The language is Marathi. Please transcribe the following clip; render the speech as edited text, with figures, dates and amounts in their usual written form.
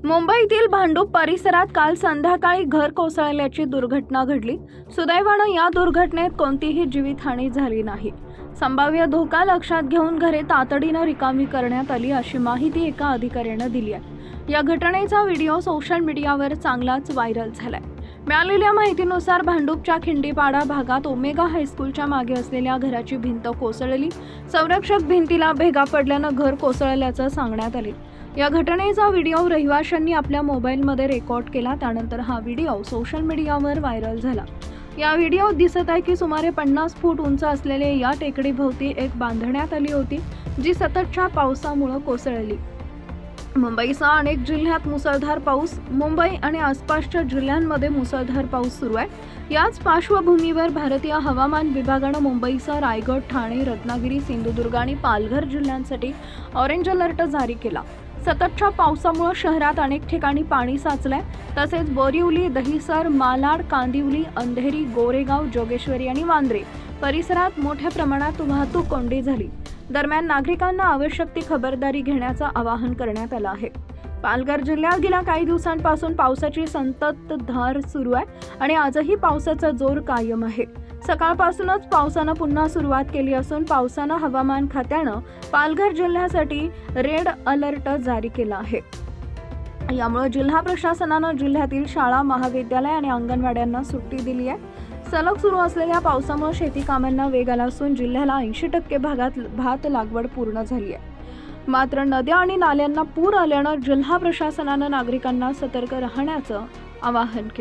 मुंबईतील भांडूप परिसरात काल संध्याकाळी घर कोसळल्याची दुर्घटना घडली। सुदैवाने या दुर्घटनेत कोणतीही जीवितहानी झाली नाही। संभाव्य धोका लक्षात घेऊन घरे तातडीने रिकामी करण्यात आली अशी माहिती एका अधिकाऱ्याने दिली आहे। या घटनेचा व्हिडिओ सोशल मीडियावर चांगलाच व्हायरल झालाय। मिळालेल्या माहितीनुसार भांडूपच्या खिंडीपाडा भागात ओमेगा हायस्कूलच्या मागे असलेल्या घराची भिंत कोसळली। संरक्षक भिंतीला भेगा पडल्याने घर कोसळल्याचे सांगण्यात आले। या घटनेचा व्हिडिओ रहिवाशांनी आपल्या मोबाईलमध्ये रेकॉर्ड केला। त्यानंतर हा व्हिडिओ सोशल मीडियावर व्हायरल झाला। या व्हिडिओत दिसत आहे की सुमारे 50 फूट उंच असलेले या टेकडीभोवती एक बांधण्यात आली होती, जी सततच्या पावसामुळे कोसळली। मुंबईसह अनेक जिल्ह्यात मुसळधार पाऊस। मुंबई आणि आसपासच्या जिल्ह्यांमध्ये मुसळधार पाऊस सुरू आहे। याच पार्श्वभूमीवर भारतीय हवामान विभागाने मुंबईसह रायगड, ठाणे, रत्नागिरी, सिंधुदुर्ग आणि पालघर जिल्ह्यांसाठी ऑरेंज अलर्ट जारी केला। सततच्या पावसामुळे शहरात अनेक ठिकाणी पाणी साचलंय। तसेच बोरिवली, दहिसर, मालाड, कांदिवली, अंधेरी, गोरेगाव, जोगेश्वरी आणि वांद्रे परिसरात मोठ्या प्रमाणात वाहतूक कोंडी झाली। दरम्यान नागरिकांना आवश्यक ती खबरदारी घेण्याचं आवाहन करण्यात आलं आहे। पालघर जिल्ह्यात गेल्या काही दिवसांपासून पावसाची संततधार सुरू आहे आणि आजही पावसाचा जोर कायम आहे। सकाळपासूनच पावसानं पुन्हा सुरुवात केली असून पावसानं हवामान खात्यानं पालघर जिल्ह्यासाठी रेड अलर्ट जारी केला आहे। यामुळे जिल्हा प्रशासनानं जिल्ह्यातील शाळा, महाविद्यालय आणि अंगणवाड्यांना सुट्टी दिली आहे। सलग सुरू असलेल्या पावसामुळे शेती कामांना वेग आला असून जिल्ह्याला 80% भागात भात लागवड पूर्ण झाली आहे। मात्र नद्या आणि नाल्यांना पूर आल्यानं जिल्हा प्रशासनानं नागरिकांना सतर्क राहण्याचं आवाहन केलं।